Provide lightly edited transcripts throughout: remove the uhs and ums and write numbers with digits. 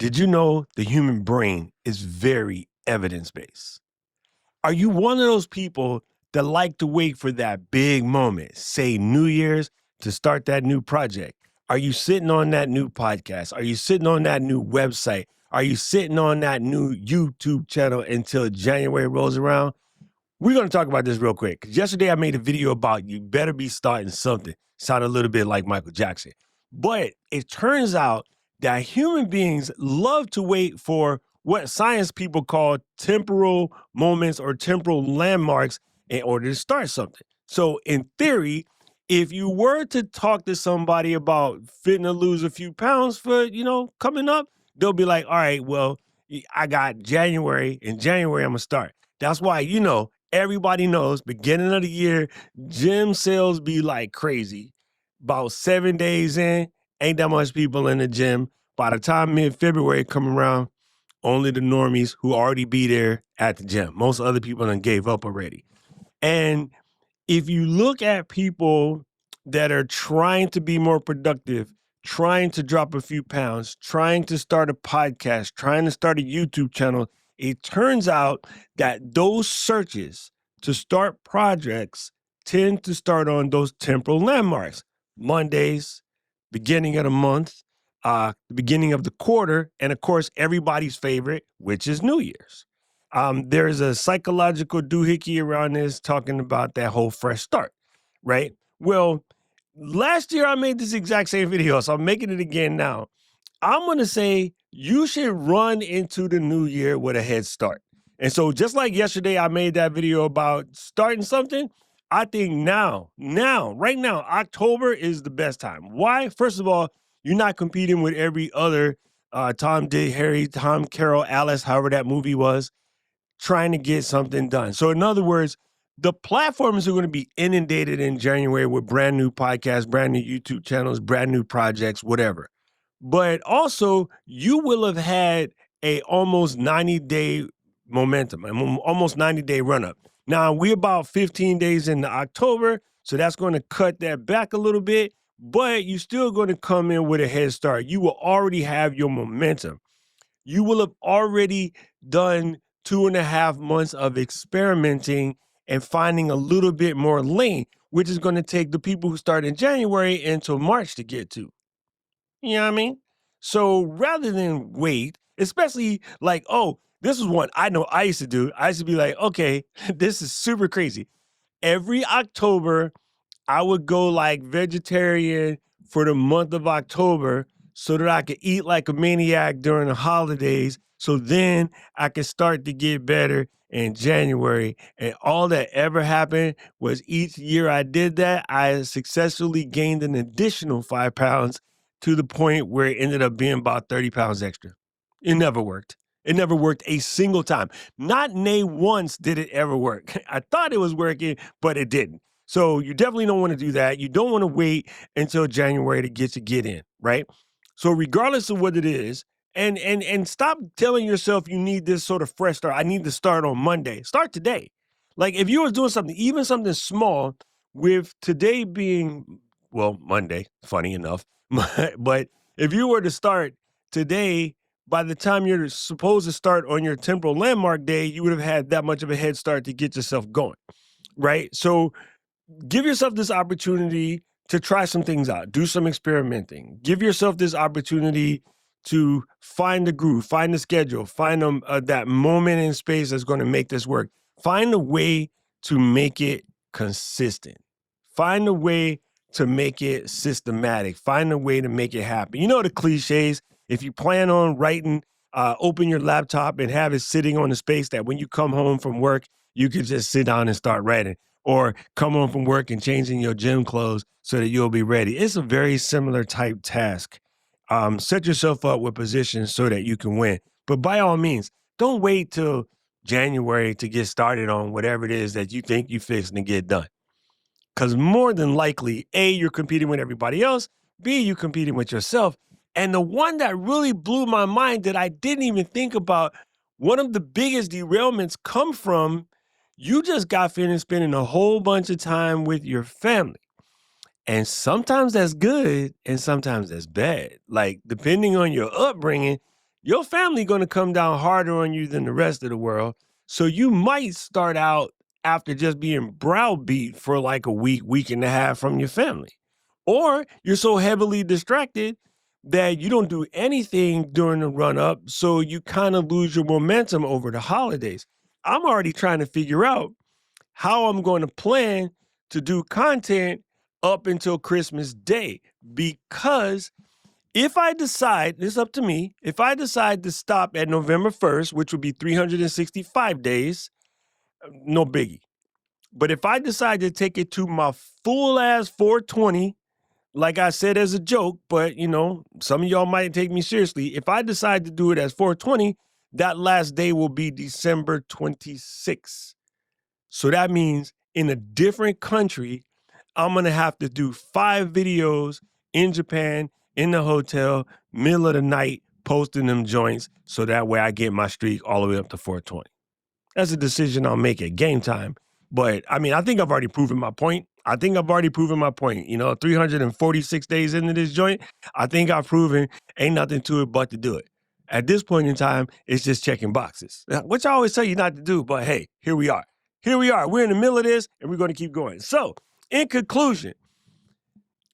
Did you know the human brain is very evidence-based? Are you one of those people that like to wait for that big moment, say New Year's, to start that new project? Are you sitting on that new podcast? Are you sitting on that new website? Are you sitting on that new YouTube channel until January rolls around? We're going to talk about this real quick. 'Cause yesterday I made a video about you better be starting something. Sounded a little bit like Michael Jackson. But it turns out that human beings love to wait for what science people call temporal moments or temporal landmarks in order to start something. So in theory, if you were to talk to somebody about fitting to lose a few pounds for, coming up, they'll be like, all right, well, I got January. In January, I'm going to start. That's why, everybody knows beginning of the year, gym sales be like crazy. About 7 days in, ain't that much people in the gym. By the time mid-February come around, only the normies who already be there at the gym. Most other people done gave up already. And if you look at people that are trying to be more productive, trying to drop a few pounds, trying to start a podcast, trying to start a YouTube channel, it turns out that those searches to start projects tend to start on those temporal landmarks. Mondays, beginning of the month, the beginning of the quarter, and of course, everybody's favorite, which is New Year's. There's a psychological doohickey around this talking about that whole fresh start, right? Well, last year I made this exact same video, so I'm making it again now. I'm going to say you should run into the new year with a head start. And so just like yesterday, I made that video about starting something. I think right now, October is the best time. Why? First of all, you're not competing with every other Tom, Dick, Harry, Tom, Carol, Alice, however that movie was, trying to get something done. So in other words, the platforms are going to be inundated in January with brand new podcasts, brand new YouTube channels, brand new projects, whatever. But also, you will have had a almost 90-day momentum, almost 90-day run-up. Now, we're about 15 days into October, so that's going to cut that back a little bit, but you're still going to come in with a head start. You will already have your momentum. You will have already done 2.5 months of experimenting and finding a little bit more lane, which is going to take the people who start in January until March to get to. You know what I mean? So rather than wait, especially like, oh, this is one I know I used to do. I used to be like, okay, this is super crazy. Every October, I would go like vegetarian for the month of October so that I could eat like a maniac during the holidays. So then I could start to get better in January. And all that ever happened was each year I did that, I successfully gained an additional 5 pounds to the point where it ended up being about 30 pounds extra. It never worked. It never worked a single time. Not nay once did it ever work. I thought it was working, but it didn't. So you definitely don't want to do that. You don't want to wait until January to get in, right? So regardless of what it is, and stop telling yourself you need this sort of fresh start. I need to start on Monday. Start today. Like if you were doing something, even something small, with today being, well, Monday, funny enough, but if you were to start today, by the time you're supposed to start on your temporal landmark day, you would have had that much of a head start to get yourself going, right? So give yourself this opportunity to try some things out, do some experimenting. Give yourself this opportunity to find the groove, find the schedule, find that moment in space that's going to make this work. Find a way to make it consistent. Find a way to make it systematic. Find a way to make it happen. You know the cliches. If you plan on writing, open your laptop and have it sitting on the space that when you come home from work, you can just sit down and start writing. Or come home from work and changing your gym clothes so that you'll be ready. It's a very similar type task. Set yourself up with positions so that you can win. But by all means, don't wait till January to get started on whatever it is that you think you're fixing to get done. Because more than likely, A, you're competing with everybody else. B, you're competing with yourself. And the one that really blew my mind that I didn't even think about, one of the biggest derailments come from you just got finished spending a whole bunch of time with your family. And sometimes that's good and sometimes that's bad. Like, depending on your upbringing, your family going to come down harder on you than the rest of the world. So you might start out after just being browbeat for like a week, week and a half from your family. Or you're so heavily distracted that you don't do anything during the run up. So you kind of lose your momentum over the holidays. I'm already trying to figure out how I'm going to plan to do content up until Christmas Day, because if I decide, it's up to me, if I decide to stop at November 1st, which would be 365 days, no biggie. But if I decide to take it to my full ass 420, like I said as a joke, but some of y'all might take me seriously. If I decide to do it as 420, that last day will be December 26th. So that means in a different country, I'm going to have to do 5 videos in Japan, in the hotel, middle of the night, posting them joints, so that way I get my streak all the way up to 420. That's a decision I'll make at game time. But I mean, I think I've already proven my point. 346 days into this joint, I think I've proven ain't nothing to it but to do it. At this point in time, it's just checking boxes, which I always tell you not to do. But hey, here we are. We're in the middle of this, and we're going to keep going. So, in conclusion,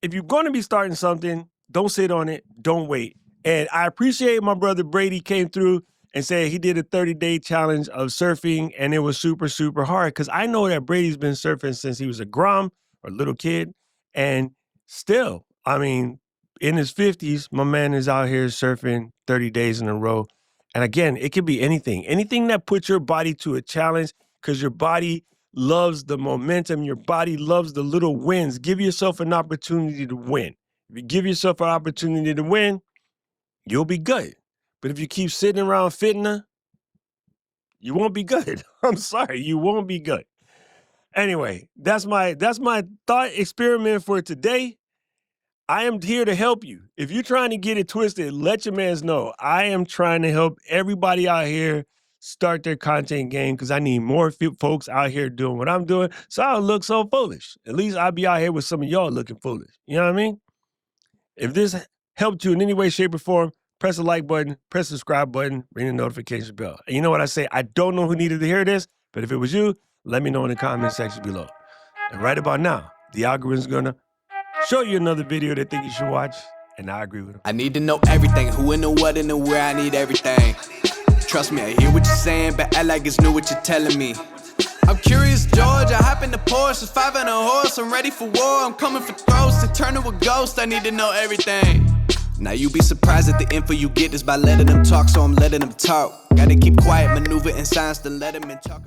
if you're going to be starting something, don't sit on it. Don't wait. And I appreciate my brother Brady came through and said he did a 30-day challenge of surfing, and it was super, super hard, because I know that Brady's been surfing since he was a grom or little kid. And still, I mean, in his 50s, my man is out here surfing 30 days in a row. And again, it could be anything that puts your body to a challenge, because your body loves the momentum. Your body loves the little wins. Give yourself an opportunity to win. If you give yourself an opportunity to win, you'll be good. But if you keep sitting around fitna, you won't be good. I'm sorry, you won't be good. Anyway, that's my thought experiment for today. I am here to help you. If you're trying to get it twisted, let your mans know. I am trying to help everybody out here start their content game, because I need more folks out here doing what I'm doing, so I don't look so foolish. At least I'll be out here with some of y'all looking foolish. You know what I mean? If this helped you in any way, shape, or form, press the like button, press the subscribe button, ring the notification bell. And you know what I say? I don't know who needed to hear this, but if it was you, let me know in the comment section below. And right about now, the algorithm's gonna show you another video they think you should watch, and I agree with them. I need to know everything, who and the what and the where, I need everything. Trust me, I hear what you're saying, but act like it's new what you're telling me. I'm curious, George, I hop in the Porsche, it's 5 and a horse, I'm ready for war, I'm coming for throats, to turn to a ghost, I need to know everything. Now you be surprised at the info you get is by letting them talk, so I'm letting them talk. Gotta keep quiet, maneuver in silence, then let them in talk.